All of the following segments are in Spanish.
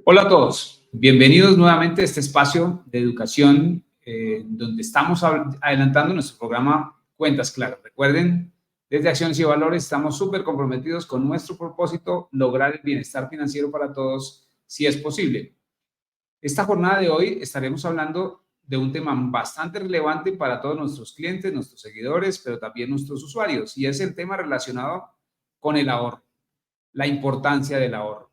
Hola a todos, bienvenidos nuevamente a este espacio de educación donde estamos adelantando nuestro programa Cuentas Claras. Recuerden, desde Acciones y Valores estamos súper comprometidos con nuestro propósito, lograr el bienestar financiero para todos, si es posible. Esta jornada de hoy estaremos hablando de un tema bastante relevante para todos nuestros clientes, nuestros seguidores, pero también nuestros usuarios, y es el tema relacionado con el ahorro, la importancia del ahorro.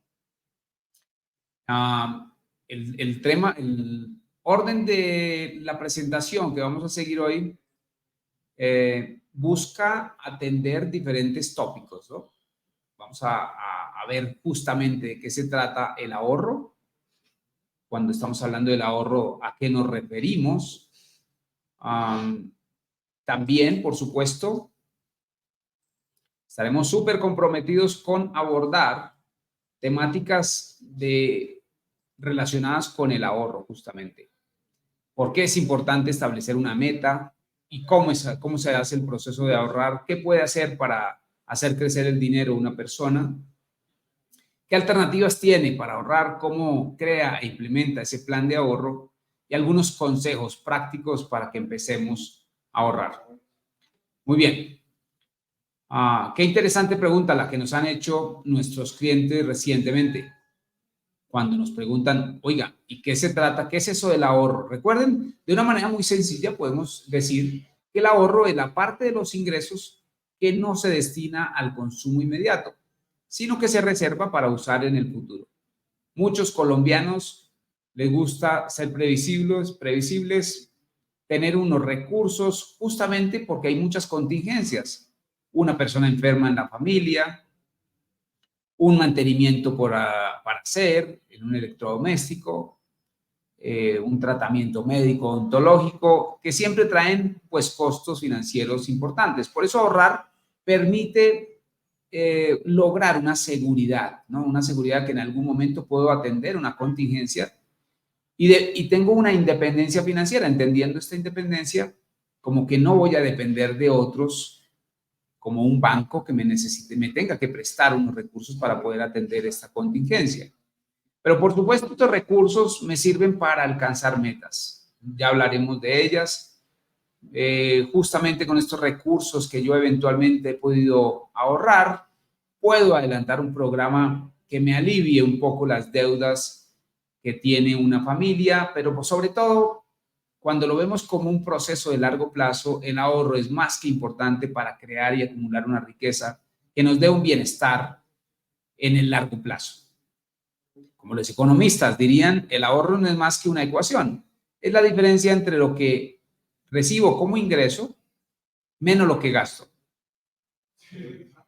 El orden de la presentación que vamos a seguir hoy busca atender diferentes tópicos, ¿no? Vamos a ver justamente de qué se trata el ahorro. Cuando estamos hablando del ahorro, ¿a qué nos referimos? También, por supuesto, estaremos súper comprometidos con abordar temáticas relacionadas con el ahorro, justamente. ¿Por qué es importante establecer una meta? ¿Y cómo se hace el proceso de ahorrar? ¿Qué puede hacer para hacer crecer el dinero una persona? ¿Qué alternativas tiene para ahorrar? ¿Cómo crea e implementa ese plan de ahorro? Y algunos consejos prácticos para que empecemos a ahorrar. Muy bien. Qué interesante pregunta la que nos han hecho nuestros clientes recientemente. Cuando nos preguntan, oiga, ¿y qué se trata? ¿Qué es eso del ahorro? Recuerden, de una manera muy sencilla podemos decir que el ahorro es la parte de los ingresos que no se destina al consumo inmediato, sino que se reserva para usar en el futuro. Muchos colombianos les gusta ser previsibles, tener unos recursos justamente porque hay muchas contingencias. Una persona enferma en la familia, un mantenimiento para hacer en un electrodoméstico, un tratamiento médico ontológico, que siempre traen pues costos financieros importantes. Por eso ahorrar permite lograr una seguridad, ¿no? Una seguridad que en algún momento puedo atender una contingencia y tengo una independencia financiera, entendiendo esta independencia como que no voy a depender de otros, como un banco que me tenga que prestar unos recursos para poder atender esta contingencia. Pero por supuesto, estos recursos me sirven para alcanzar metas. Ya hablaremos de ellas. Justamente con estos recursos que yo eventualmente he podido ahorrar, puedo adelantar un programa que me alivie un poco las deudas que tiene una familia, pero sobre todo, cuando lo vemos como un proceso de largo plazo, el ahorro es más que importante para crear y acumular una riqueza que nos dé un bienestar en el largo plazo. Como los economistas dirían, el ahorro no es más que una ecuación. Es la diferencia entre lo que recibo como ingreso menos lo que gasto.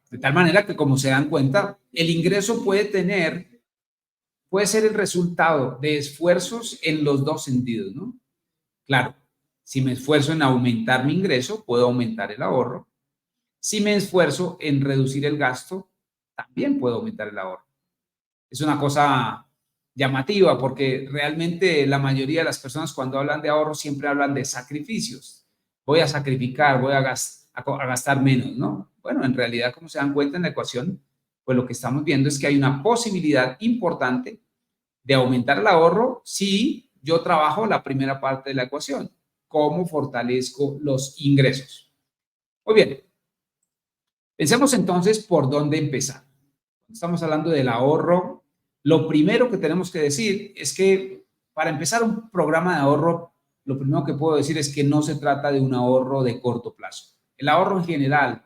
De tal manera que, como se dan cuenta, el ingreso puede ser el resultado de esfuerzos en los dos sentidos, ¿no? Claro, si me esfuerzo en aumentar mi ingreso, puedo aumentar el ahorro. Si me esfuerzo en reducir el gasto, también puedo aumentar el ahorro. Es una cosa llamativa porque realmente la mayoría de las personas cuando hablan de ahorro siempre hablan de sacrificios. Voy a sacrificar, voy a gastar menos, ¿no? Bueno, en realidad, como se dan cuenta en la ecuación, pues lo que estamos viendo es que hay una posibilidad importante de aumentar el ahorro si yo trabajo la primera parte de la ecuación, cómo fortalezco los ingresos. Muy bien, pensemos entonces por dónde empezar. Estamos hablando del ahorro. Lo primero que tenemos que decir es que para empezar un programa de ahorro, lo primero que puedo decir es que no se trata de un ahorro de corto plazo. El ahorro en general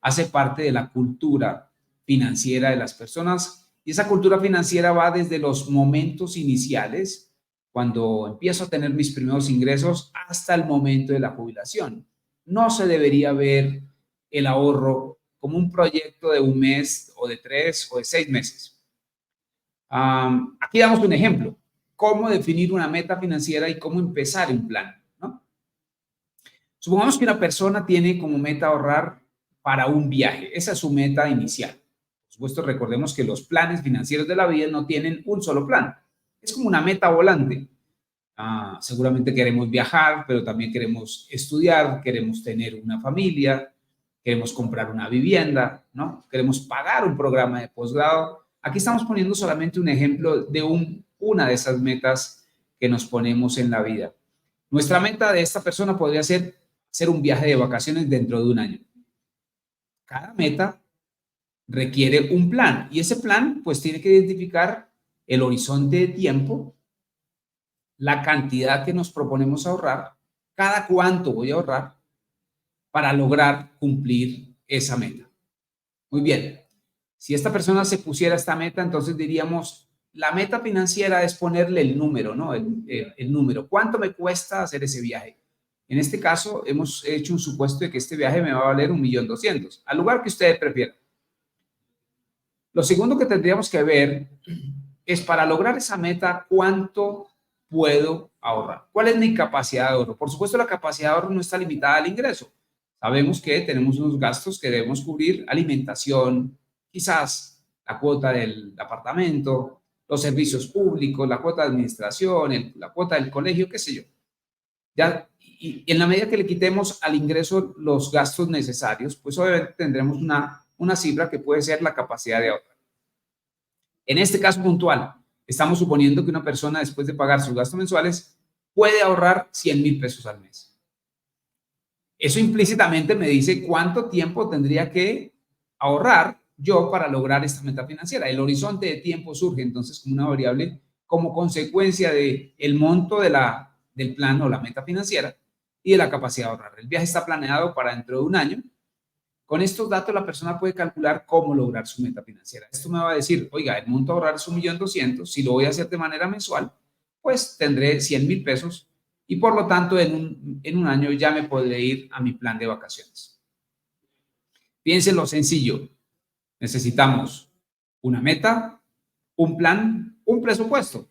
hace parte de la cultura financiera de las personas y esa cultura financiera va desde los momentos iniciales, cuando empiezo a tener mis primeros ingresos, hasta el momento de la jubilación. No se debería ver el ahorro como un proyecto de un mes o de 3 o de 6 meses. Aquí damos un ejemplo. Cómo definir una meta financiera y cómo empezar un plan, ¿no? Supongamos que una persona tiene como meta ahorrar para un viaje. Esa es su meta inicial. Por supuesto, recordemos que los planes financieros de la vida no tienen un solo plan. Es como una meta volante. Seguramente queremos viajar, pero también queremos estudiar, queremos tener una familia, queremos comprar una vivienda, ¿no? Queremos pagar un programa de posgrado. Aquí estamos poniendo solamente un ejemplo de un una de esas metas que nos ponemos en la vida. Nuestra meta de esta persona podría ser hacer un viaje de vacaciones dentro de un año. Cada meta requiere un plan y ese plan pues tiene que identificar el horizonte de tiempo, la cantidad que nos proponemos ahorrar, cada cuánto voy a ahorrar para lograr cumplir esa meta. Muy bien, si esta persona se pusiera esta meta, entonces diríamos, la meta financiera es ponerle el número, ¿no? El número. ¿Cuánto me cuesta hacer ese viaje? En este caso, hemos hecho un supuesto de que este viaje me va a valer 1.200.000, al lugar que usted prefiera. Lo segundo que tendríamos que ver es para lograr esa meta, ¿cuánto puedo ahorrar? ¿Cuál es mi capacidad de ahorro? Por supuesto, la capacidad de ahorro no está limitada al ingreso. Sabemos que tenemos unos gastos que debemos cubrir, alimentación, quizás la cuota del apartamento, los servicios públicos, la cuota de administración, la cuota del colegio, qué sé yo. Ya, y en la medida que le quitemos al ingreso los gastos necesarios, pues obviamente tendremos una cifra que puede ser la capacidad de ahorrar. En este caso puntual, estamos suponiendo que una persona después de pagar sus gastos mensuales puede ahorrar 100,000 pesos al mes. Eso implícitamente me dice cuánto tiempo tendría que ahorrar yo para lograr esta meta financiera. El horizonte de tiempo surge entonces como una variable como consecuencia del monto del plan o la meta financiera y de la capacidad de ahorrar. El viaje está planeado para dentro de un año. Con estos datos la persona puede calcular cómo lograr su meta financiera. Esto me va a decir, oiga, el monto a ahorrar es 1.200.000, si lo voy a hacer de manera mensual, pues tendré 100,000 pesos y por lo tanto en un año ya me podré ir a mi plan de vacaciones. Piensen lo sencillo, necesitamos una meta, un plan, un presupuesto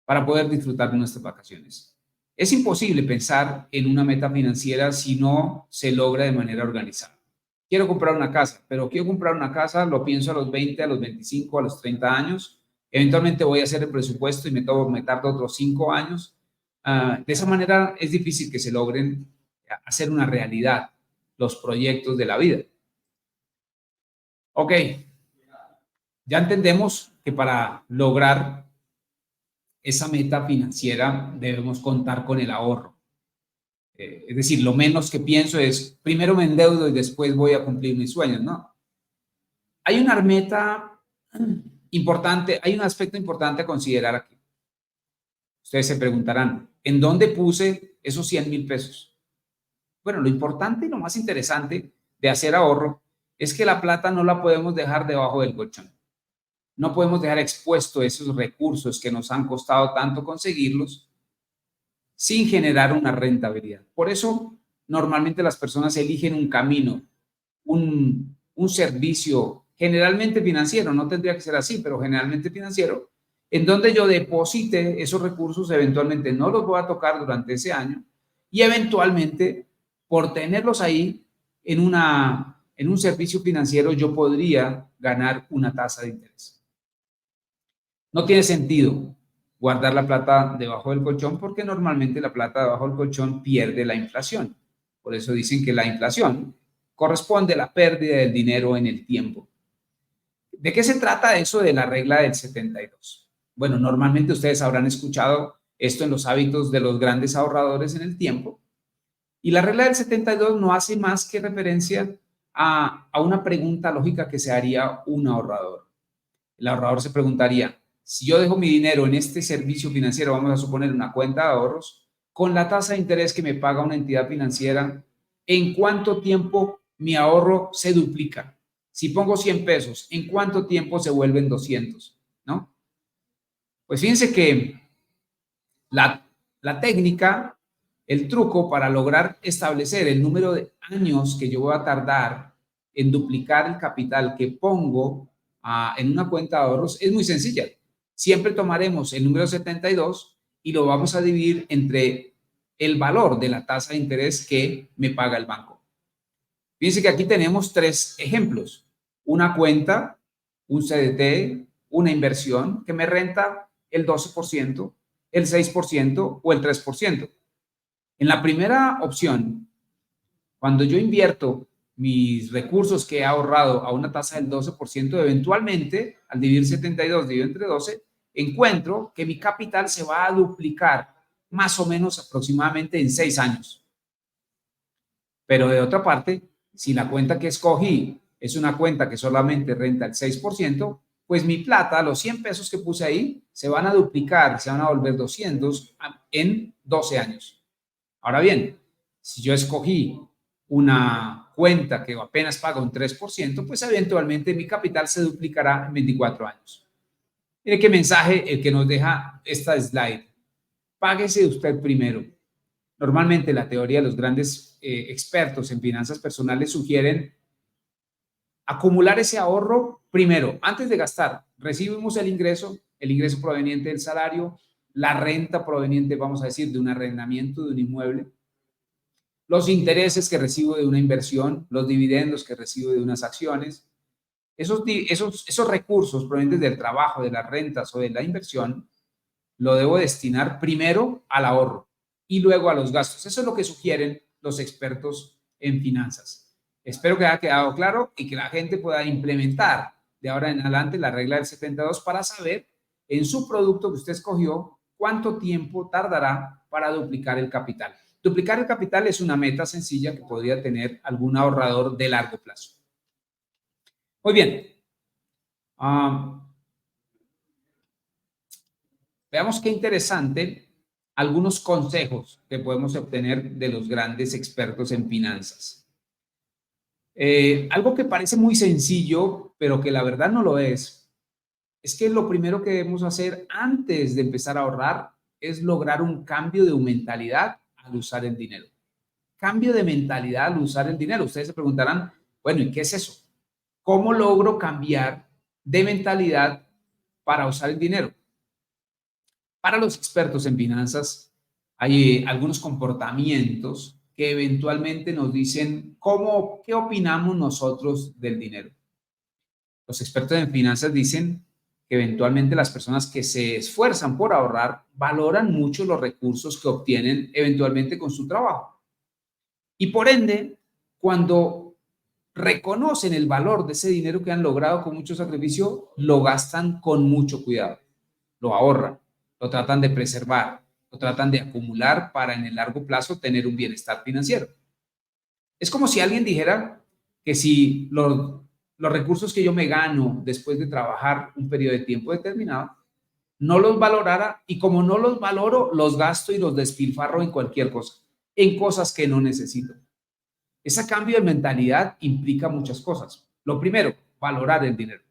para poder disfrutar de nuestras vacaciones. Es imposible pensar en una meta financiera si no se logra de manera organizada. Quiero comprar una casa, pero quiero comprar una casa, lo pienso a los 20, a los 25, a los 30 años. Eventualmente voy a hacer el presupuesto y me tardo otros 5 años. De esa manera es difícil que se logren hacer una realidad los proyectos de la vida. Ok, ya entendemos que para lograr esa meta financiera debemos contar con el ahorro. Es decir, lo menos que pienso es, primero me endeudo y después voy a cumplir mis sueños, ¿no? Hay una meta importante, hay un aspecto importante a considerar aquí. Ustedes se preguntarán, ¿en dónde puse esos 100,000 pesos? Bueno, lo importante y lo más interesante de hacer ahorro es que la plata no la podemos dejar debajo del colchón. No podemos dejar expuesto esos recursos que nos han costado tanto conseguirlos sin generar una rentabilidad. Por eso, normalmente las personas eligen un camino, un servicio generalmente financiero, no tendría que ser así, pero generalmente financiero, en donde yo deposite esos recursos, eventualmente no los voy a tocar durante ese año y eventualmente, por tenerlos ahí en un servicio financiero, yo podría ganar una tasa de interés. No tiene sentido guardar la plata debajo del colchón porque normalmente la plata debajo del colchón pierde la inflación. Por eso dicen que la inflación corresponde a la pérdida del dinero en el tiempo. ¿De qué se trata eso de la regla del 72? Bueno, normalmente ustedes habrán escuchado esto en los hábitos de los grandes ahorradores en el tiempo. Y la regla del 72 no hace más que referencia a una pregunta lógica que se haría un ahorrador. El ahorrador se preguntaría, si yo dejo mi dinero en este servicio financiero, vamos a suponer una cuenta de ahorros, con la tasa de interés que me paga una entidad financiera, ¿en cuánto tiempo mi ahorro se duplica? Si pongo 100 pesos, ¿en cuánto tiempo se vuelven 200? ¿No? Pues fíjense que la técnica, el truco para lograr establecer el número de años que yo voy a tardar en duplicar el capital que pongo en una cuenta de ahorros es muy sencilla. Siempre tomaremos el número 72 y lo vamos a dividir entre el valor de la tasa de interés que me paga el banco. Fíjense que aquí tenemos 3 ejemplos. Una cuenta, un CDT, una inversión que me renta el 12%, el 6% o el 3%. En la primera opción, cuando yo invierto mis recursos que he ahorrado a una tasa del 12%, eventualmente, al dividir 72 dividido entre 12, encuentro que mi capital se va a duplicar más o menos aproximadamente en 6 años. Pero de otra parte, si la cuenta que escogí es una cuenta que solamente renta el 6%, pues mi plata, los 100 pesos que puse ahí, se van a duplicar, se van a volver 200 en 12 años. Ahora bien, si yo escogí una cuenta que apenas paga un 3%, pues eventualmente mi capital se duplicará en 24 años. Mire qué mensaje el que nos deja esta slide. Páguese usted primero. Normalmente la teoría de los grandes expertos en finanzas personales sugieren acumular ese ahorro primero, antes de gastar. Recibimos el ingreso proveniente del salario, la renta proveniente, vamos a decir, de un arrendamiento de un inmueble, los intereses que recibo de una inversión, los dividendos que recibo de unas acciones. Esos recursos provenientes del trabajo, de las rentas o de la inversión, lo debo destinar primero al ahorro y luego a los gastos. Eso es lo que sugieren los expertos en finanzas. Espero que haya quedado claro y que la gente pueda implementar de ahora en adelante la regla del 72 para saber en su producto que usted escogió cuánto tiempo tardará para duplicar el capital. Duplicar el capital es una meta sencilla que podría tener algún ahorrador de largo plazo. Muy bien. Veamos qué interesante algunos consejos que podemos obtener de los grandes expertos en finanzas. Algo que parece muy sencillo, pero que la verdad no lo es que lo primero que debemos hacer antes de empezar a ahorrar es lograr un cambio de mentalidad al usar el dinero. Cambio de mentalidad al usar el dinero. Ustedes se preguntarán, bueno, ¿y qué es eso? ¿Cómo logro cambiar de mentalidad para usar el dinero? Para los expertos en finanzas, hay algunos comportamientos que eventualmente nos dicen qué opinamos nosotros del dinero. Los expertos en finanzas dicen que eventualmente las personas que se esfuerzan por ahorrar valoran mucho los recursos que obtienen eventualmente con su trabajo. Y por ende, cuando reconocen el valor de ese dinero que han logrado con mucho sacrificio, lo gastan con mucho cuidado, lo ahorran, lo tratan de preservar, lo tratan de acumular para en el largo plazo tener un bienestar financiero. Es como si alguien dijera que si los recursos que yo me gano después de trabajar un periodo de tiempo determinado, no los valorara y como no los valoro, los gasto y los despilfarro en cualquier cosa, en cosas que no necesito. Ese cambio de mentalidad implica muchas cosas. Lo primero, valorar el dinero.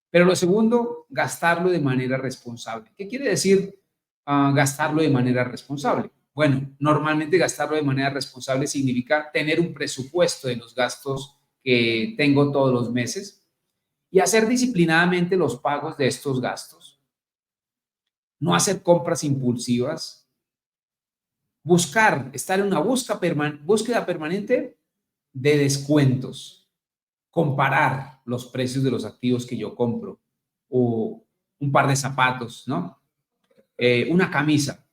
Pero lo segundo, gastarlo de manera responsable. ¿Qué quiere decir gastarlo de manera responsable? Bueno, normalmente gastarlo de manera responsable significa tener un presupuesto de los gastos que tengo todos los meses y hacer disciplinadamente los pagos de estos gastos. No hacer compras impulsivas. Estar en una búsqueda permanente de descuentos. Comparar los precios de los activos que yo compro o un par de zapatos, ¿no? Una camisa,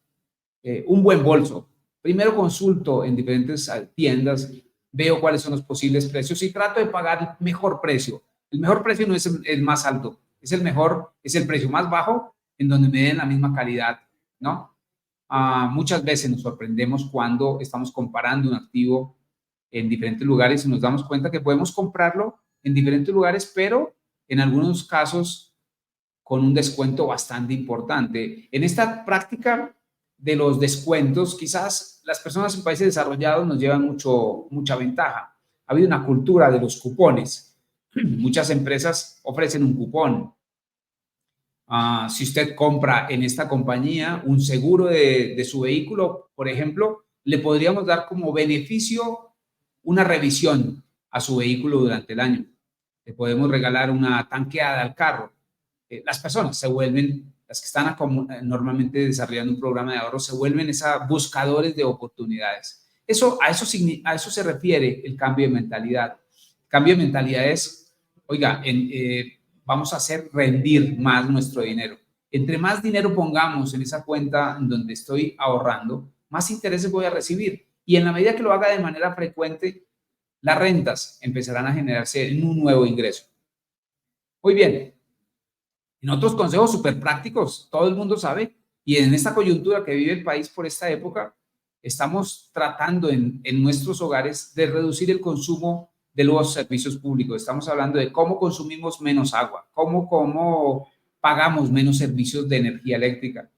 un buen bolso. Primero consulto en diferentes tiendas, veo cuáles son los posibles precios y trato de pagar el mejor precio. El mejor precio no es el más alto, es el mejor, es el precio más bajo en donde me den la misma calidad, ¿no? Muchas veces nos sorprendemos cuando estamos comparando un activo en diferentes lugares y nos damos cuenta que podemos comprarlo en diferentes lugares, pero en algunos casos con un descuento bastante importante. En esta práctica de los descuentos, quizás las personas en países desarrollados nos llevan mucha ventaja. Ha habido una cultura de los cupones. Muchas empresas ofrecen un cupón. Si usted compra en esta compañía un seguro de su vehículo, por ejemplo, le podríamos dar como beneficio una revisión a su vehículo durante el año. Le podemos regalar una tanqueada al carro. Las personas las que están normalmente desarrollando un programa de ahorro, se vuelven buscadores de oportunidades. A eso se refiere el cambio de mentalidad. El cambio de mentalidad es, oiga, vamos a hacer rendir más nuestro dinero. Entre más dinero pongamos en esa cuenta en donde estoy ahorrando, más intereses voy a recibir. Y en la medida que lo haga de manera frecuente, las rentas empezarán a generarse en un nuevo ingreso. Muy bien. En otros consejos súper prácticos, todo el mundo sabe, y en esta coyuntura que vive el país por esta época, estamos tratando en nuestros hogares de reducir el consumo de los servicios públicos. Estamos hablando de cómo consumimos menos agua, cómo pagamos menos servicios de energía eléctrica,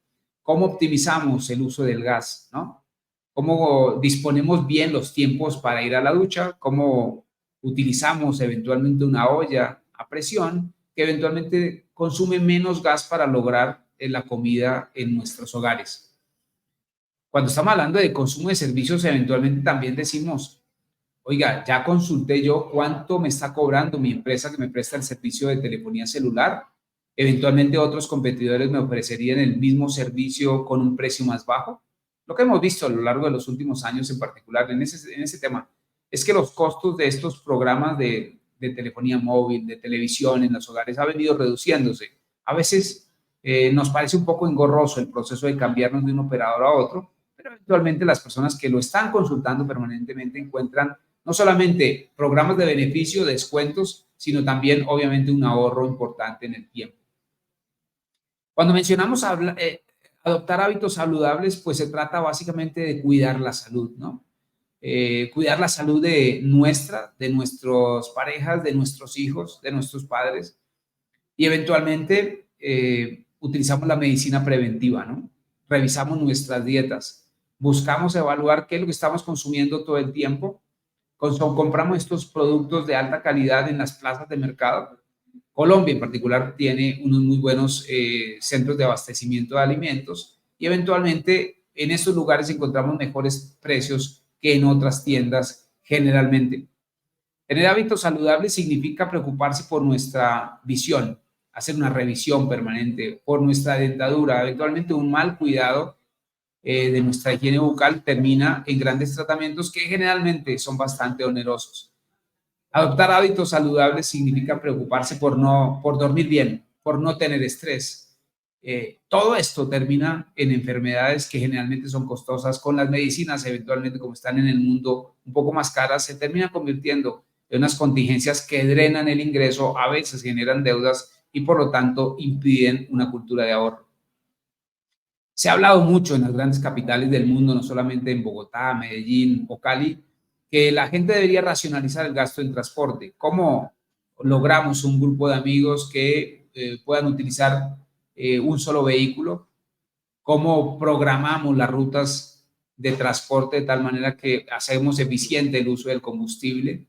cómo optimizamos el uso del gas, ¿no? Cómo disponemos bien los tiempos para ir a la ducha, cómo utilizamos eventualmente una olla a presión que eventualmente consume menos gas para lograr la comida en nuestros hogares. Cuando estamos hablando de consumo de servicios, eventualmente también decimos, oiga, ya consulté yo cuánto me está cobrando mi empresa que me presta el servicio de telefonía celular. Eventualmente otros competidores me ofrecerían el mismo servicio con un precio más bajo. Lo que hemos visto a lo largo de los últimos años en particular en ese tema es que los costos de estos programas de telefonía móvil, de televisión en los hogares ha venido reduciéndose. A veces nos parece un poco engorroso el proceso de cambiarnos de un operador a otro, pero eventualmente las personas que lo están consultando permanentemente encuentran no solamente programas de beneficio, descuentos, sino también obviamente un ahorro importante en el tiempo. Cuando mencionamos adoptar hábitos saludables, pues se trata básicamente de cuidar la salud, ¿no? Cuidar la salud de nuestras parejas, de nuestros hijos, de nuestros padres y eventualmente utilizamos la medicina preventiva, ¿no? Revisamos nuestras dietas, buscamos evaluar qué es lo que estamos consumiendo todo el tiempo, compramos estos productos de alta calidad en las plazas de mercado. Colombia en particular tiene unos muy buenos centros de abastecimiento de alimentos y eventualmente en estos lugares encontramos mejores precios que en otras tiendas generalmente. Tener hábitos saludables significa preocuparse por nuestra visión, hacer una revisión permanente, por nuestra dentadura, eventualmente un mal cuidado de nuestra higiene bucal termina en grandes tratamientos que generalmente son bastante onerosos. Adoptar hábitos saludables significa preocuparse por dormir bien, por no tener estrés. Todo esto termina en enfermedades que generalmente son costosas. Con las medicinas, eventualmente, como están en el mundo un poco más caras, se termina convirtiendo en unas contingencias que drenan el ingreso, a veces generan deudas y por lo tanto impiden una cultura de ahorro. Se ha hablado mucho en las grandes capitales del mundo, no solamente en Bogotá, Medellín o Cali, que la gente debería racionalizar el gasto en transporte. ¿Cómo logramos un grupo de amigos que puedan utilizar un solo vehículo? ¿Cómo programamos las rutas de transporte de tal manera que hacemos eficiente el uso del combustible?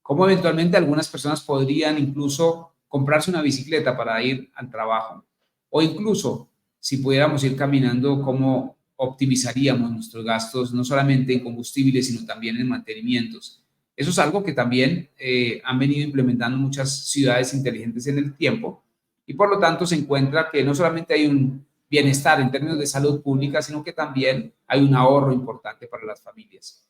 ¿Cómo eventualmente algunas personas podrían incluso comprarse una bicicleta para ir al trabajo? O incluso, si pudiéramos ir caminando, ¿cómo optimizaríamos nuestros gastos, no solamente en combustible, sino también en mantenimientos? Eso es algo que también han venido implementando muchas ciudades inteligentes en el tiempo y por lo tanto se encuentra que no solamente hay un bienestar en términos de salud pública, sino que también hay un ahorro importante para las familias.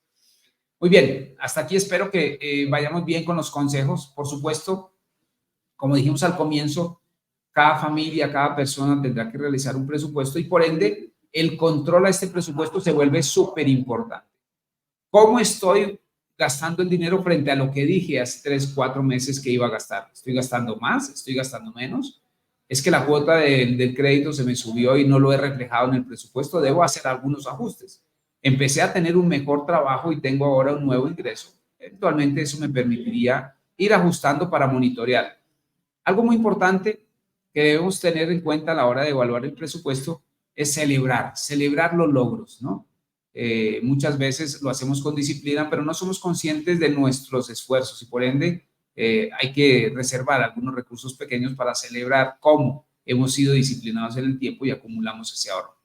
Muy bien, hasta aquí espero que vayamos bien con los consejos. Por supuesto, como dijimos al comienzo, cada familia, cada persona tendrá que realizar un presupuesto y por ende el control a este presupuesto se vuelve súper importante. ¿Cómo estoy gastando el dinero frente a lo que dije hace 3, 4 meses que iba a gastar? ¿Estoy gastando más? ¿Estoy gastando menos? ¿Es que la cuota del crédito se me subió y no lo he reflejado en el presupuesto? Debo hacer algunos ajustes. Empecé a tener un mejor trabajo y tengo ahora un nuevo ingreso. Eventualmente eso me permitiría ir ajustando para monitorear. Algo muy importante que debemos tener en cuenta a la hora de evaluar el presupuesto es celebrar los logros, ¿no? Muchas veces lo hacemos con disciplina, pero no somos conscientes de nuestros esfuerzos y por ende hay que reservar algunos recursos pequeños para celebrar cómo hemos sido disciplinados en el tiempo y acumulamos ese ahorro.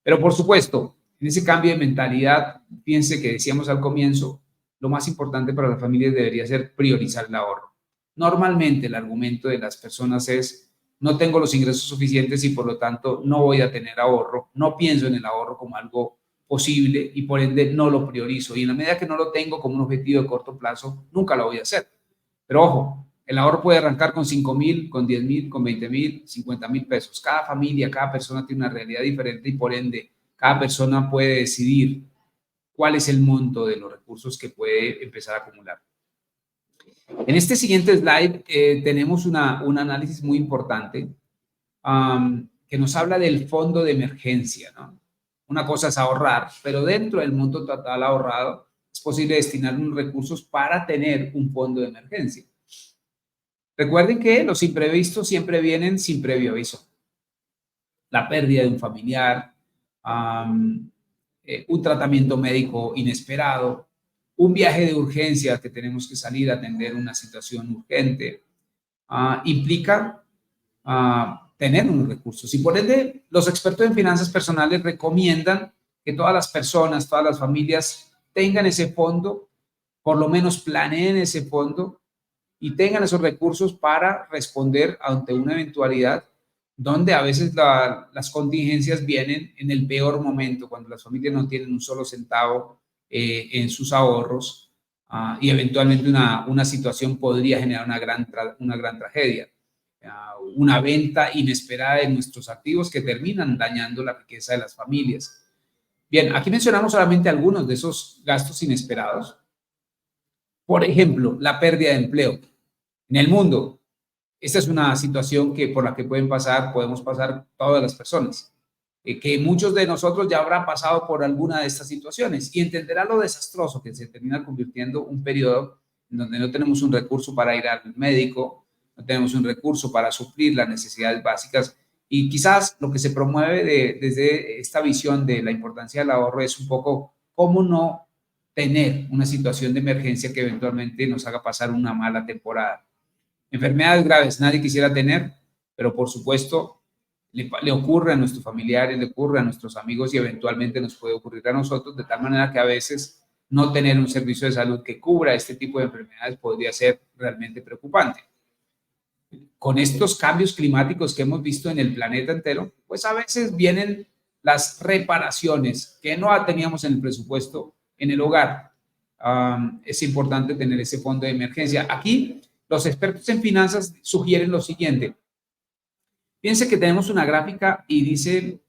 Pero por supuesto, en ese cambio de mentalidad, fíjense que decíamos al comienzo, lo más importante para las familias debería ser priorizar el ahorro. Normalmente el argumento de las personas es, no tengo los ingresos suficientes y por lo tanto no voy a tener ahorro, no pienso en el ahorro como algo posible y por ende no lo priorizo. Y en la medida que no lo tengo como un objetivo de corto plazo, nunca lo voy a hacer. Pero ojo, el ahorro puede arrancar con 5,000, con 10,000, con 20,000, 50,000 pesos. Cada familia, cada persona tiene una realidad diferente y por ende cada persona puede decidir cuál es el monto de los recursos que puede empezar a acumular. En este siguiente slide tenemos un análisis muy importante que nos habla del fondo de emergencia, ¿no? Una cosa es ahorrar, pero dentro del monto total ahorrado es posible destinar unos recursos para tener un fondo de emergencia. Recuerden que los imprevistos siempre vienen sin previo aviso. La pérdida de un familiar, un tratamiento médico inesperado, un viaje de urgencia que tenemos que salir a atender una situación urgente, implica tener unos recursos. Y por ende, los expertos en finanzas personales recomiendan que todas las personas, todas las familias tengan ese fondo, por lo menos planeen ese fondo y tengan esos recursos para responder ante una eventualidad donde a veces las contingencias vienen en el peor momento, cuando las familias no tienen un solo centavo en sus ahorros y eventualmente una situación podría generar una gran tragedia. Una venta inesperada de nuestros activos que terminan dañando la riqueza de las familias. Bien, aquí mencionamos solamente algunos de esos gastos inesperados. Por ejemplo, la pérdida de empleo. En el mundo, esta es una situación por la que podemos pasar todas las personas, que muchos de nosotros ya habrán pasado por alguna de estas situaciones y entenderá lo desastroso que se termina convirtiendo un periodo en donde no tenemos un recurso para ir al médico, no tenemos un recurso para suplir las necesidades básicas y quizás lo que se promueve desde esta visión de la importancia del ahorro es un poco cómo no tener una situación de emergencia que eventualmente nos haga pasar una mala temporada. Enfermedades graves nadie quisiera tener, pero por supuesto le ocurre a nuestros familiares, le ocurre a nuestros amigos y eventualmente nos puede ocurrir a nosotros, de tal manera que a veces no tener un servicio de salud que cubra este tipo de enfermedades podría ser realmente preocupante. Con estos cambios climáticos que hemos visto en el planeta entero, pues a veces vienen las reparaciones que no teníamos en el presupuesto en el hogar. Es importante tener ese fondo de emergencia. Aquí los expertos en finanzas sugieren lo siguiente. Piense que tenemos una gráfica y dice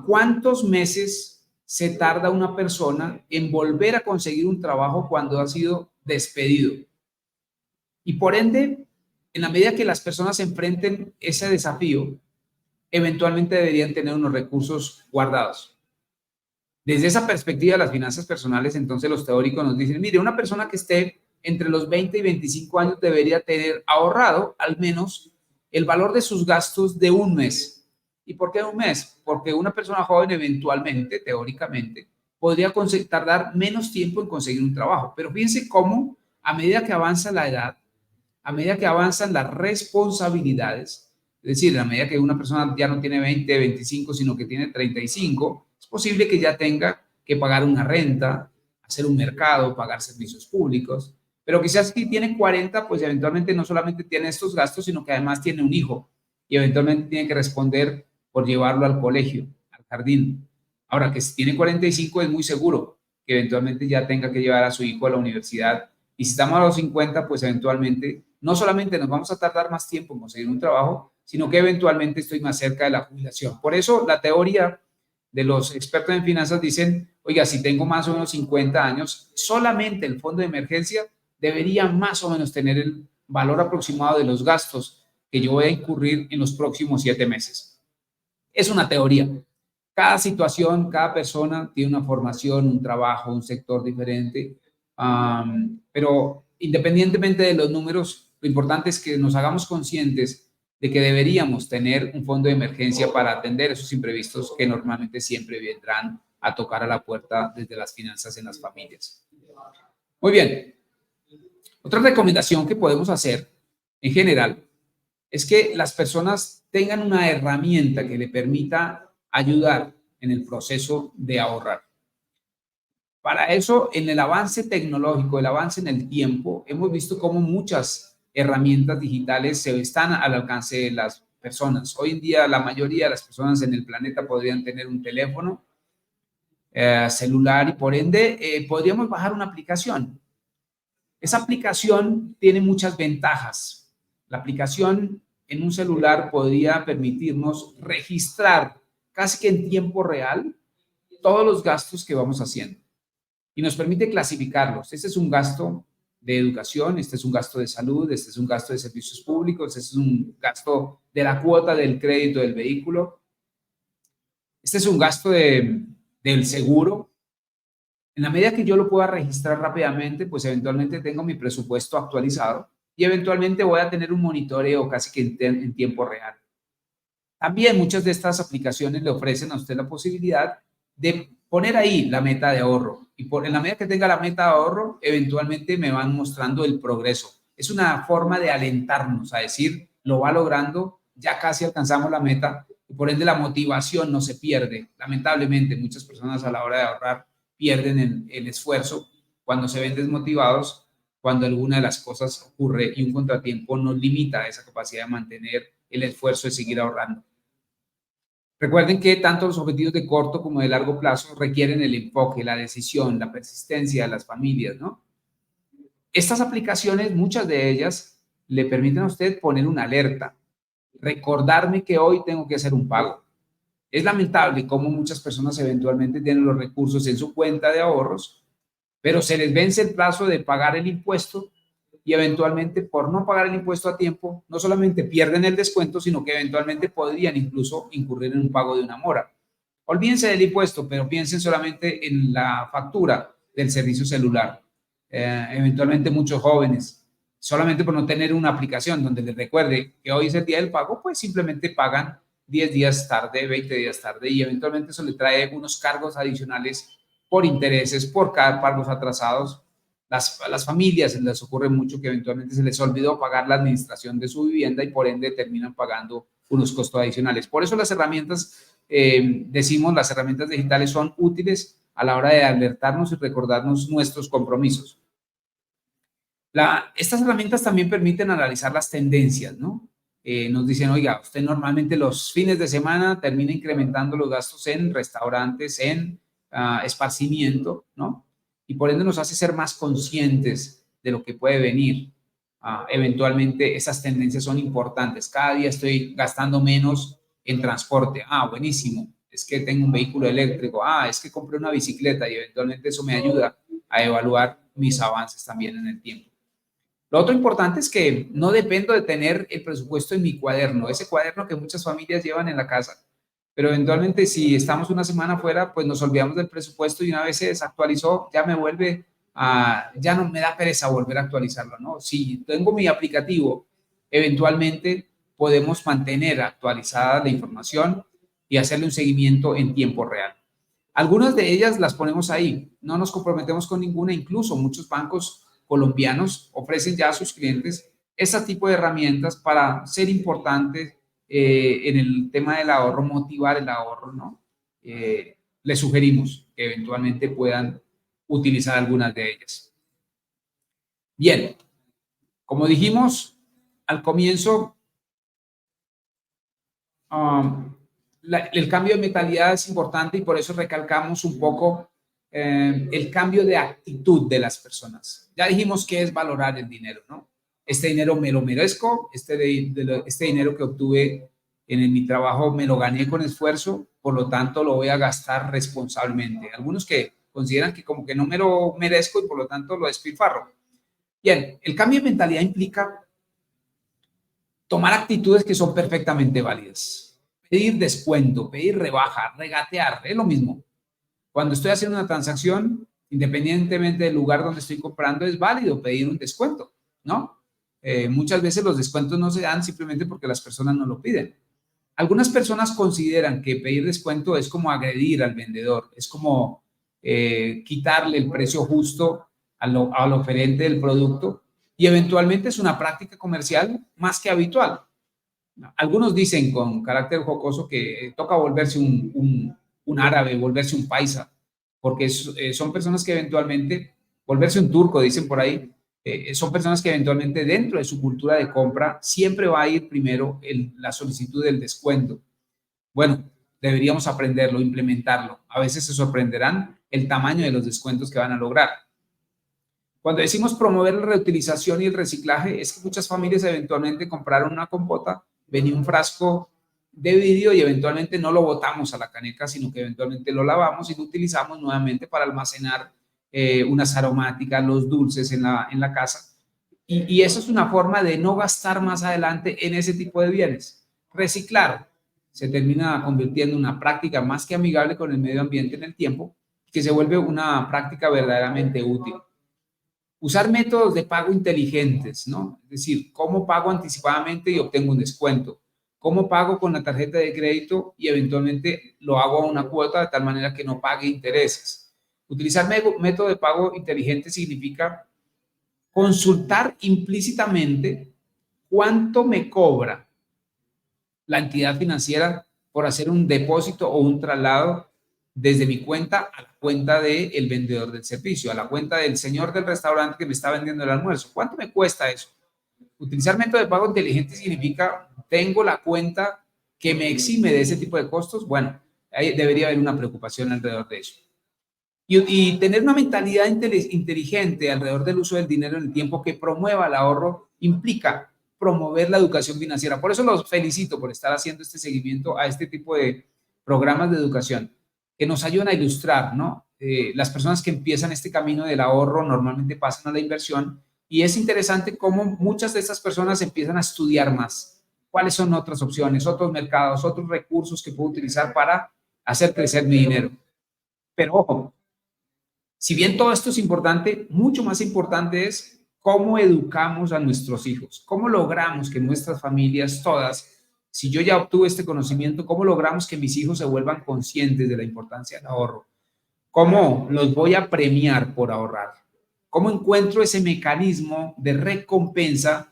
cuántos meses se tarda una persona en volver a conseguir un trabajo cuando ha sido despedido. Y por ende, en la medida que las personas enfrenten ese desafío, eventualmente deberían tener unos recursos guardados. Desde esa perspectiva de las finanzas personales, entonces los teóricos nos dicen, mire, una persona que esté entre los 20 y 25 años debería tener ahorrado al menos el valor de sus gastos de un mes. ¿Y por qué un mes? Porque una persona joven eventualmente, teóricamente, podría tardar menos tiempo en conseguir un trabajo. Pero fíjense cómo a medida que avanza la edad, a medida que avanzan las responsabilidades, es decir, a medida que una persona ya no tiene 20, 25, sino que tiene 35, es posible que ya tenga que pagar una renta, hacer un mercado, pagar servicios públicos, pero quizás si tiene 40, pues eventualmente no solamente tiene estos gastos, sino que además tiene un hijo y eventualmente tiene que responder por llevarlo al colegio, al jardín. Ahora que si tiene 45 es muy seguro que eventualmente ya tenga que llevar a su hijo a la universidad y si estamos a los 50, pues eventualmente no solamente nos vamos a tardar más tiempo en conseguir un trabajo, sino que eventualmente estoy más cerca de la jubilación. Por eso la teoría de los expertos en finanzas dicen, oiga, si tengo más o menos 50 años, solamente el fondo de emergencia debería más o menos tener el valor aproximado de los gastos que yo voy a incurrir en los próximos 7 meses. Es una teoría. Cada situación, cada persona tiene una formación, un trabajo, un sector diferente, pero independientemente de los números, lo importante es que nos hagamos conscientes de que deberíamos tener un fondo de emergencia para atender esos imprevistos que normalmente siempre vendrán a tocar a la puerta desde las finanzas en las familias. Muy bien. Otra recomendación que podemos hacer en general es que las personas tengan una herramienta que le permita ayudar en el proceso de ahorrar. Para eso, en el avance tecnológico, el avance en el tiempo, hemos visto cómo muchas herramientas digitales se están al alcance de las personas. Hoy en día, la mayoría de las personas en el planeta podrían tener un teléfono celular y por ende podríamos bajar una aplicación. Esa aplicación tiene muchas ventajas. La aplicación en un celular podría permitirnos registrar casi que en tiempo real todos los gastos que vamos haciendo y nos permite clasificarlos. Este es un gasto de educación, este es un gasto de salud, este es un gasto de servicios públicos, este es un gasto de la cuota del crédito del vehículo, este es un gasto del seguro. En la medida que yo lo pueda registrar rápidamente, pues eventualmente tengo mi presupuesto actualizado y eventualmente voy a tener un monitoreo casi que en tiempo real. También muchas de estas aplicaciones le ofrecen a usted la posibilidad de poner ahí la meta de ahorro y en la medida que tenga la meta de ahorro, eventualmente me van mostrando el progreso. Es una forma de alentarnos a decir, lo va logrando, ya casi alcanzamos la meta y por ende la motivación no se pierde. Lamentablemente, muchas personas a la hora de ahorrar pierden el esfuerzo cuando se ven desmotivados, cuando alguna de las cosas ocurre y un contratiempo nos limita esa capacidad de mantener el esfuerzo de seguir ahorrando. Recuerden que tanto los objetivos de corto como de largo plazo requieren el enfoque, la decisión, la persistencia de las familias, ¿no? Estas aplicaciones, muchas de ellas, le permiten a usted poner una alerta, recordarme que hoy tengo que hacer un pago. Es lamentable cómo muchas personas eventualmente tienen los recursos en su cuenta de ahorros, pero se les vence el plazo de pagar el impuesto y eventualmente por no pagar el impuesto a tiempo, no solamente pierden el descuento, sino que eventualmente podrían incluso incurrir en un pago de una mora. Olvídense del impuesto, pero piensen solamente en la factura del servicio celular. Eventualmente muchos jóvenes, solamente por no tener una aplicación donde les recuerde que hoy es el día del pago, pues simplemente pagan 10 días tarde, 20 días tarde y eventualmente eso le trae unos cargos adicionales por intereses, por pagos atrasados. Las familias les ocurre mucho que eventualmente se les olvidó pagar la administración de su vivienda y por ende terminan pagando unos costos adicionales. Por eso las herramientas, decimos, las herramientas digitales son útiles a la hora de alertarnos y recordarnos nuestros compromisos. Estas herramientas también permiten analizar las tendencias, ¿no? Nos dicen, oiga, usted normalmente los fines de semana termina incrementando los gastos en restaurantes, en esparcimiento, ¿no? Y por ende nos hace ser más conscientes de lo que puede venir. Eventualmente esas tendencias son importantes. Cada día estoy gastando menos en transporte. Buenísimo. Es que tengo un vehículo eléctrico. Es que compré una bicicleta y eventualmente eso me ayuda a evaluar mis avances también en el tiempo. Lo otro importante es que no dependo de tener el presupuesto en mi cuaderno, ese cuaderno que muchas familias llevan en la casa. Pero eventualmente si estamos una semana fuera, pues nos olvidamos del presupuesto y una vez se desactualizó, ya me vuelve ya no me da pereza volver a actualizarlo, ¿no? Si tengo mi aplicativo, eventualmente podemos mantener actualizada la información y hacerle un seguimiento en tiempo real. Algunas de ellas las ponemos ahí, no nos comprometemos con ninguna, incluso muchos bancos colombianos ofrecen ya a sus clientes ese tipo de herramientas para ser importantes en el tema del ahorro, motivar el ahorro, ¿no? Les sugerimos que eventualmente puedan utilizar algunas de ellas. Bien, como dijimos al comienzo, el cambio de mentalidad es importante y por eso recalcamos un poco el cambio de actitud de las personas. Ya dijimos que es valorar el dinero, ¿no? Este dinero me lo merezco, este dinero que obtuve en mi trabajo me lo gané con esfuerzo, por lo tanto lo voy a gastar responsablemente. Algunos que consideran que como que no me lo merezco y por lo tanto lo despilfarro. Bien, el cambio de mentalidad implica tomar actitudes que son perfectamente válidas. Pedir descuento, pedir rebaja, regatear, es lo mismo. Cuando estoy haciendo una transacción, independientemente del lugar donde estoy comprando, es válido pedir un descuento, ¿no? Muchas veces los descuentos no se dan simplemente porque las personas no lo piden. Algunas personas consideran que pedir descuento es como agredir al vendedor, es como quitarle el precio justo al oferente del producto y eventualmente es una práctica comercial más que habitual. Algunos dicen con carácter jocoso que toca volverse un árabe, volverse un paisa, porque son personas que eventualmente, volverse un turco, dicen por ahí, son personas que eventualmente dentro de su cultura de compra siempre va a ir primero la solicitud del descuento. Bueno, deberíamos aprenderlo, implementarlo. A veces se sorprenderán el tamaño de los descuentos que van a lograr. Cuando decimos promover la reutilización y el reciclaje, es que muchas familias eventualmente compraron una compota, venía un frasco de vidrio y eventualmente no lo botamos a la caneca, sino que eventualmente lo lavamos y lo utilizamos nuevamente para almacenar unas aromáticas, los dulces en la casa. Y eso es una forma de no gastar más adelante en ese tipo de bienes. Reciclar se termina convirtiendo en una práctica más que amigable con el medio ambiente en el tiempo, que se vuelve una práctica verdaderamente útil. Usar métodos de pago inteligentes, ¿no? Es decir, cómo pago anticipadamente y obtengo un descuento. Cómo pago con la tarjeta de crédito y eventualmente lo hago a una cuota de tal manera que no pague intereses. Utilizar método de pago inteligente significa consultar implícitamente cuánto me cobra la entidad financiera por hacer un depósito o un traslado desde mi cuenta a la cuenta del vendedor del servicio, a la cuenta del señor del restaurante que me está vendiendo el almuerzo. ¿Cuánto me cuesta eso? Utilizar método de pago inteligente significa, tengo la cuenta que me exime de ese tipo de costos. Bueno, ahí debería haber una preocupación alrededor de eso. Y tener una mentalidad inteligente alrededor del uso del dinero en el tiempo que promueva el ahorro implica promover la educación financiera. Por eso los felicito por estar haciendo este seguimiento a este tipo de programas de educación que nos ayudan a ilustrar, ¿no? Las personas que empiezan este camino del ahorro normalmente pasan a la inversión y es interesante cómo muchas de estas personas empiezan a estudiar más. ¿Cuáles son otras opciones, otros mercados, otros recursos que puedo utilizar para hacer crecer mi dinero? Pero ojo, si bien todo esto es importante, mucho más importante es cómo educamos a nuestros hijos, cómo logramos que nuestras familias todas, si yo ya obtuve este conocimiento, cómo logramos que mis hijos se vuelvan conscientes de la importancia del ahorro, cómo los voy a premiar por ahorrar, cómo encuentro ese mecanismo de recompensa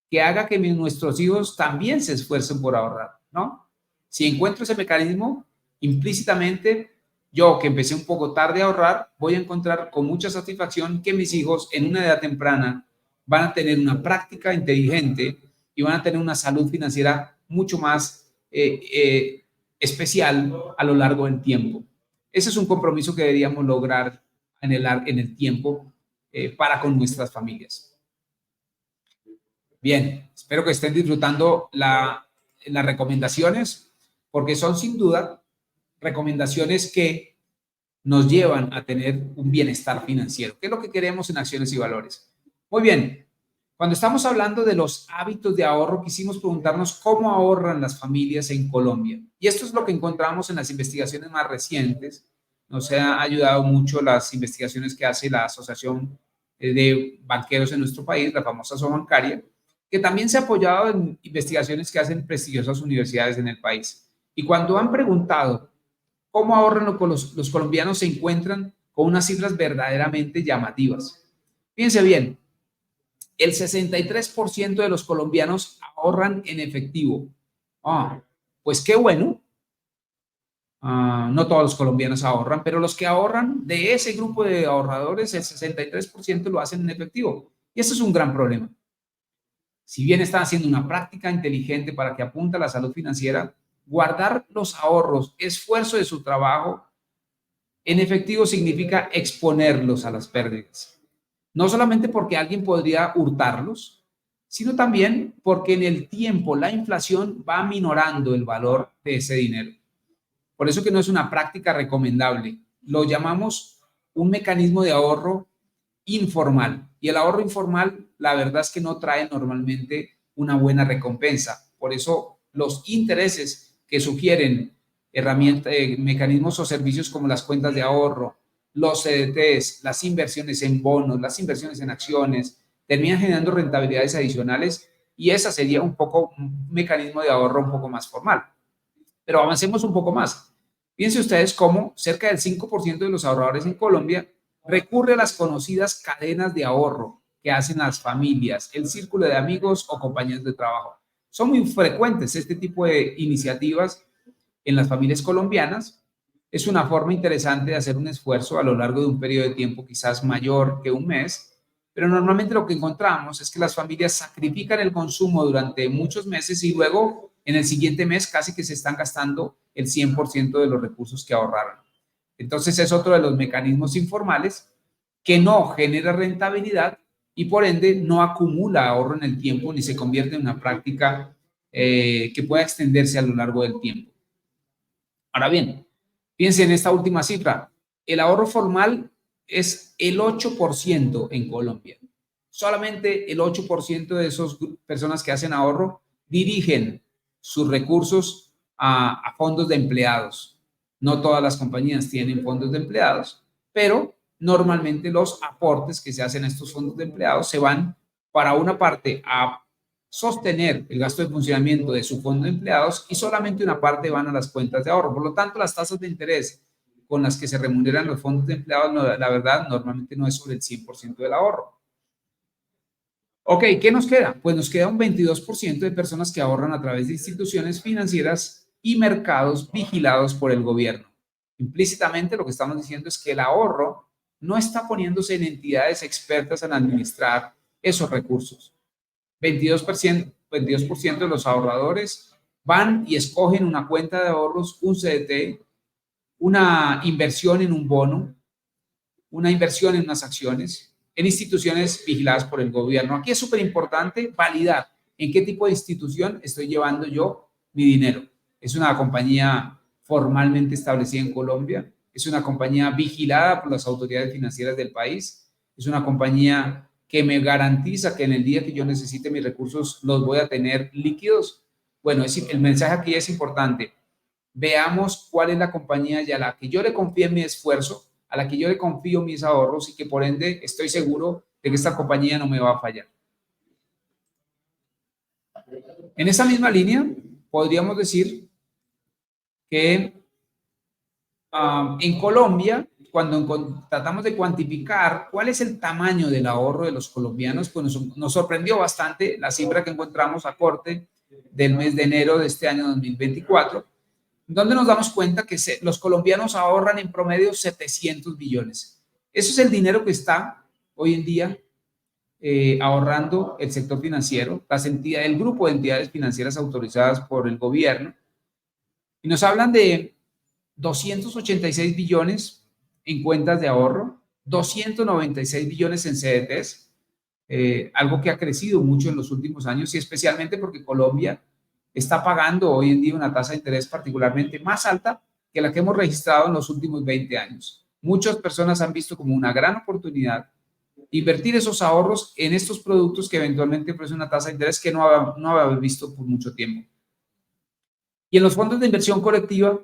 que haga que nuestros hijos también se esfuercen por ahorrar, ¿no? Si encuentro ese mecanismo, implícitamente, yo que empecé un poco tarde a ahorrar, voy a encontrar con mucha satisfacción que mis hijos en una edad temprana van a tener una práctica inteligente y van a tener una salud financiera mucho más especial a lo largo del tiempo. Ese es un compromiso que deberíamos lograr en el tiempo para con nuestras familias. Bien, espero que estén disfrutando las recomendaciones, porque son sin duda recomendaciones que nos llevan a tener un bienestar financiero, que es lo que queremos en Acciones y Valores. Muy bien, cuando estamos hablando de los hábitos de ahorro, quisimos preguntarnos cómo ahorran las familias en Colombia. Y esto es lo que encontramos en las investigaciones más recientes. Nos ha ayudado mucho las investigaciones que hace la Asociación de Banqueros en nuestro país, la famosa Sobancaria, que también se ha apoyado en investigaciones que hacen prestigiosas universidades en el país. Y cuando han preguntado cómo ahorran los colombianos, se encuentran con unas cifras verdaderamente llamativas. Fíjense bien, el 63% de los colombianos ahorran en efectivo. Pues qué bueno. No todos los colombianos ahorran, pero los que ahorran de ese grupo de ahorradores, el 63% lo hacen en efectivo. Y eso es un gran problema. Si bien están haciendo una práctica inteligente para que apunte a la salud financiera, guardar los ahorros, esfuerzo de su trabajo, en efectivo significa exponerlos a las pérdidas. No solamente porque alguien podría hurtarlos, sino también porque en el tiempo la inflación va minorando el valor de ese dinero. Por eso que no es una práctica recomendable. Lo llamamos un mecanismo de ahorro informal. Y el ahorro informal, la verdad es que no trae normalmente una buena recompensa. Por eso los intereses que sugieren herramientas, mecanismos o servicios como las cuentas de ahorro, los CDTs, las inversiones en bonos, las inversiones en acciones, terminan generando rentabilidades adicionales y esa sería un poco un mecanismo de ahorro un poco más formal. Pero avancemos un poco más. Fíjense ustedes cómo cerca del 5% de los ahorradores en Colombia recurre a las conocidas cadenas de ahorro que hacen las familias, el círculo de amigos o compañeros de trabajo. Son muy frecuentes este tipo de iniciativas en las familias colombianas. Es una forma interesante de hacer un esfuerzo a lo largo de un periodo de tiempo quizás mayor que un mes, pero normalmente lo que encontramos es que las familias sacrifican el consumo durante muchos meses y luego en el siguiente mes casi que se están gastando el 100% de los recursos que ahorraron. Entonces es otro de los mecanismos informales que no genera rentabilidad y por ende no acumula ahorro en el tiempo ni se convierte en una práctica que pueda extenderse a lo largo del tiempo. Ahora bien, fíjense en esta última cifra. El ahorro formal es el 8% en Colombia. Solamente el 8% de esas personas que hacen ahorro dirigen sus recursos a fondos de empleados. No todas las compañías tienen fondos de empleados, pero normalmente los aportes que se hacen a estos fondos de empleados se van para una parte a sostener el gasto de funcionamiento de su fondo de empleados y solamente una parte van a las cuentas de ahorro. Por lo tanto, las tasas de interés con las que se remuneran los fondos de empleados, la verdad, normalmente no es sobre el 100% del ahorro. Ok, ¿qué nos queda? Pues nos queda un 22% de personas que ahorran a través de instituciones financieras y mercados vigilados por el gobierno. Implícitamente lo que estamos diciendo es que el ahorro no está poniéndose en entidades expertas en administrar esos recursos. 22% de los ahorradores van y escogen una cuenta de ahorros, un CDT, una inversión en un bono, una inversión en unas acciones, en instituciones vigiladas por el gobierno. Aquí es súper importante validar en qué tipo de institución estoy llevando yo mi dinero. ¿Es una compañía formalmente establecida en Colombia? ¿Es una compañía vigilada por las autoridades financieras del país? ¿Es una compañía que me garantiza que en el día que yo necesite mis recursos los voy a tener líquidos? Bueno, el mensaje aquí es importante. Veamos cuál es la compañía y a la que yo le confíe mi esfuerzo, a la que yo le confío mis ahorros y que por ende estoy seguro de que esta compañía no me va a fallar. En esa misma línea, podríamos decir que en Colombia, cuando tratamos de cuantificar cuál es el tamaño del ahorro de los colombianos, pues nos sorprendió bastante la cifra que encontramos a corte del mes de enero de este año 2024, donde nos damos cuenta que los colombianos ahorran en promedio 700 billones. Eso es el dinero que está hoy en día ahorrando el sector financiero, el grupo de entidades financieras autorizadas por el gobierno, y nos hablan de 286 billones en cuentas de ahorro, 296 billones en CDTs, algo que ha crecido mucho en los últimos años y especialmente porque Colombia está pagando hoy en día una tasa de interés particularmente más alta que la que hemos registrado en los últimos 20 años. Muchas personas han visto como una gran oportunidad invertir esos ahorros en estos productos que eventualmente ofrecen una tasa de interés que no había visto por mucho tiempo. Y en los fondos de inversión colectiva,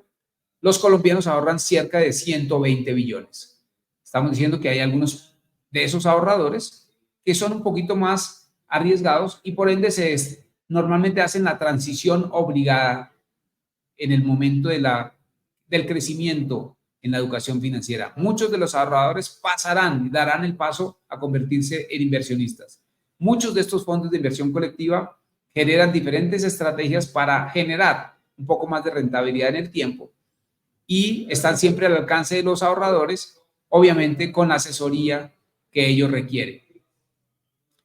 los colombianos ahorran cerca de 120 billones. Estamos diciendo que hay algunos de esos ahorradores que son un poquito más arriesgados y por ende normalmente hacen la transición obligada en el momento del crecimiento en la educación financiera. Muchos de los ahorradores pasarán y darán el paso a convertirse en inversionistas. Muchos de estos fondos de inversión colectiva generan diferentes estrategias para generar un poco más de rentabilidad en el tiempo y están siempre al alcance de los ahorradores, obviamente con la asesoría que ellos requieren.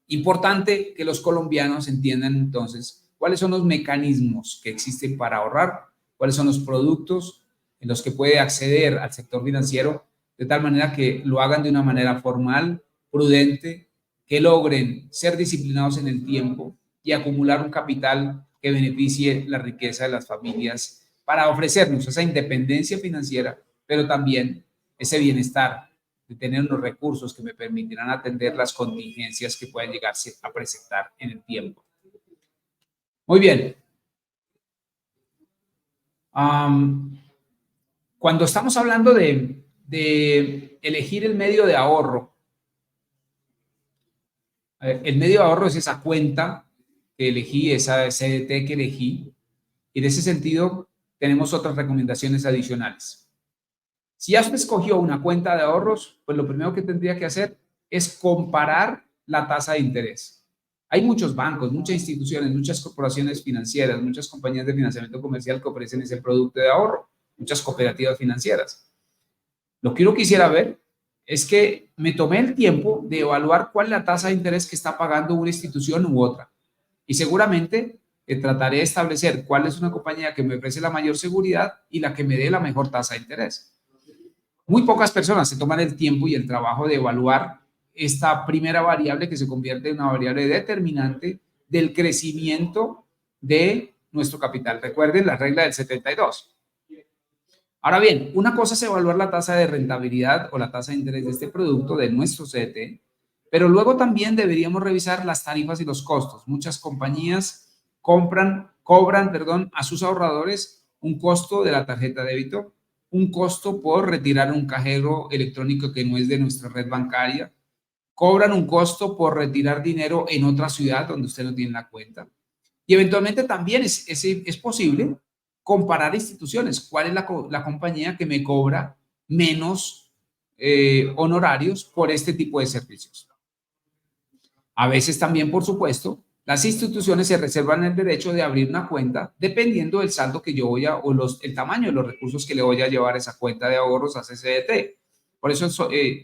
Importante que los colombianos entiendan entonces cuáles son los mecanismos que existen para ahorrar, cuáles son los productos en los que puede acceder al sector financiero, de tal manera que lo hagan de una manera formal, prudente, que logren ser disciplinados en el tiempo y acumular un capital que beneficie la riqueza de las familias para ofrecernos esa independencia financiera, pero también ese bienestar de tener unos recursos que me permitirán atender las contingencias que pueden llegarse a presentar en el tiempo. Muy bien. Cuando estamos hablando de elegir el medio de ahorro, el medio de ahorro es esa cuenta que elegí, esa CDT que elegí, y en ese sentido tenemos otras recomendaciones adicionales. Si ya usted escogió una cuenta de ahorros, pues lo primero que tendría que hacer es comparar la tasa de interés. Hay muchos bancos, muchas instituciones, muchas corporaciones financieras, muchas compañías de financiamiento comercial que ofrecen ese producto de ahorro, muchas cooperativas financieras. Lo que uno quisiera ver es que me tomé el tiempo de evaluar cuál es la tasa de interés que está pagando una institución u otra. Y seguramente trataré de establecer cuál es una compañía que me ofrece la mayor seguridad y la que me dé la mejor tasa de interés. Muy pocas personas se toman el tiempo y el trabajo de evaluar esta primera variable que se convierte en una variable determinante del crecimiento de nuestro capital. Recuerden la regla del 72. Ahora bien, una cosa es evaluar la tasa de rentabilidad o la tasa de interés de este producto, de nuestro CDT, pero luego también deberíamos revisar las tarifas y los costos. Muchas compañías cobran, a sus ahorradores un costo de la tarjeta de débito, un costo por retirar un cajero electrónico que no es de nuestra red bancaria, cobran un costo por retirar dinero en otra ciudad donde usted no tiene la cuenta. Y eventualmente también es posible comparar instituciones. ¿Cuál es la compañía que me cobra menos honorarios por este tipo de servicios? A veces también, por supuesto, las instituciones se reservan el derecho de abrir una cuenta dependiendo del saldo que yo voy a, o el tamaño de los recursos que le voy a llevar a esa cuenta de ahorros a CCDT. Por eso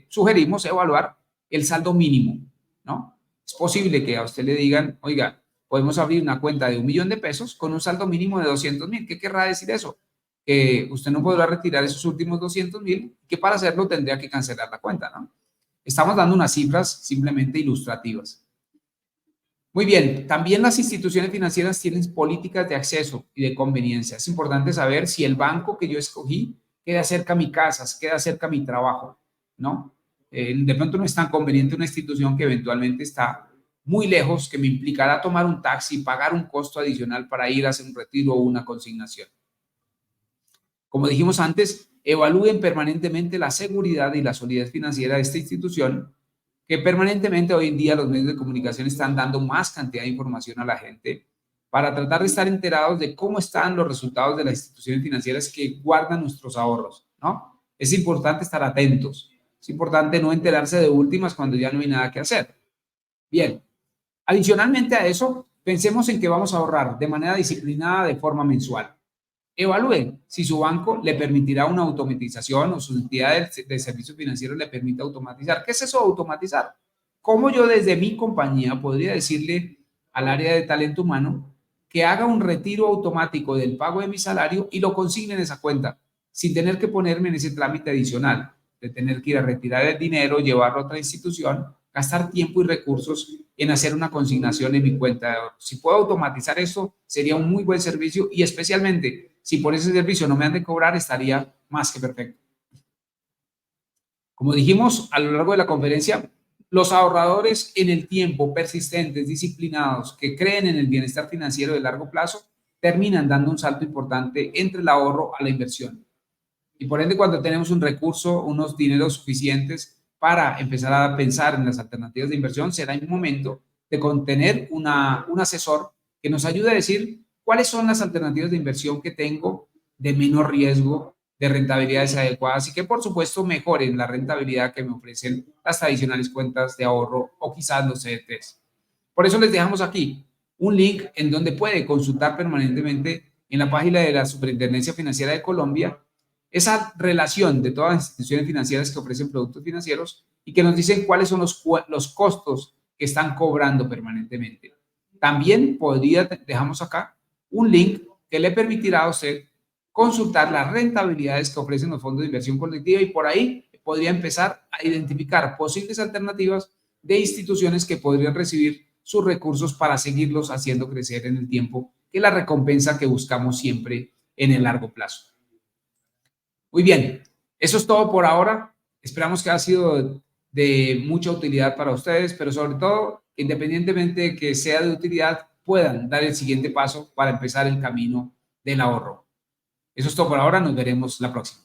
sugerimos evaluar el saldo mínimo, ¿no? Es posible que a usted le digan, oiga, podemos abrir una cuenta de 1.000.000 pesos con un saldo mínimo de 200.000. ¿Qué querrá decir eso? Que usted no podrá retirar esos últimos 200.000, que para hacerlo tendría que cancelar la cuenta, ¿no? Estamos dando unas cifras simplemente ilustrativas. Muy bien, también las instituciones financieras tienen políticas de acceso y de conveniencia. Es importante saber si el banco que yo escogí queda cerca a mi casa, queda cerca a mi trabajo, ¿no? De pronto no es tan conveniente una institución que eventualmente está muy lejos, que me implicará tomar un taxi, pagar un costo adicional para ir a hacer un retiro o una consignación. Como dijimos antes, evalúen permanentemente la seguridad y la solidez financiera de esta institución, que permanentemente hoy en día los medios de comunicación están dando más cantidad de información a la gente para tratar de estar enterados de cómo están los resultados de las instituciones financieras que guardan nuestros ahorros, ¿no? Es importante estar atentos, es importante no enterarse de últimas cuando ya no hay nada que hacer. Bien, adicionalmente a eso, pensemos en que vamos a ahorrar de manera disciplinada de forma mensual. Evalúen si su banco le permitirá una automatización o su entidad de servicios financieros le permite automatizar. ¿Qué es eso de automatizar? ¿Cómo yo desde mi compañía podría decirle al área de talento humano que haga un retiro automático del pago de mi salario y lo consigne en esa cuenta, sin tener que ponerme en ese trámite adicional de tener que ir a retirar el dinero, llevarlo a otra institución, gastar tiempo y recursos en hacer una consignación en mi cuenta de ahorro? Si puedo automatizar eso, sería un muy buen servicio, y especialmente si por ese servicio no me han de cobrar, estaría más que perfecto. Como dijimos a lo largo de la conferencia, los ahorradores en el tiempo, persistentes, disciplinados, que creen en el bienestar financiero de largo plazo, terminan dando un salto importante entre el ahorro a la inversión. Y por ende, cuando tenemos un recurso, unos dineros suficientes para empezar a pensar en las alternativas de inversión, será el momento de contener un asesor que nos ayude a decir cuáles son las alternativas de inversión que tengo de menor riesgo, de rentabilidades adecuadas y que, por supuesto, mejoren la rentabilidad que me ofrecen las tradicionales cuentas de ahorro o quizás los CDTs. Por eso les dejamos aquí un link en donde puede consultar permanentemente en la página de la Superintendencia Financiera de Colombia esa relación de todas las instituciones financieras que ofrecen productos financieros y que nos dicen cuáles son los costos que están cobrando permanentemente. También dejamos acá un link que le permitirá a usted consultar las rentabilidades que ofrecen los fondos de inversión colectiva, y por ahí podría empezar a identificar posibles alternativas de instituciones que podrían recibir sus recursos para seguirlos haciendo crecer en el tiempo, que es la recompensa que buscamos siempre en el largo plazo. Muy bien, eso es todo por ahora. Esperamos que haya sido de mucha utilidad para ustedes, pero sobre todo, independientemente de que sea de utilidad, puedan dar el siguiente paso para empezar el camino del ahorro. Eso es todo por ahora. Nos veremos la próxima.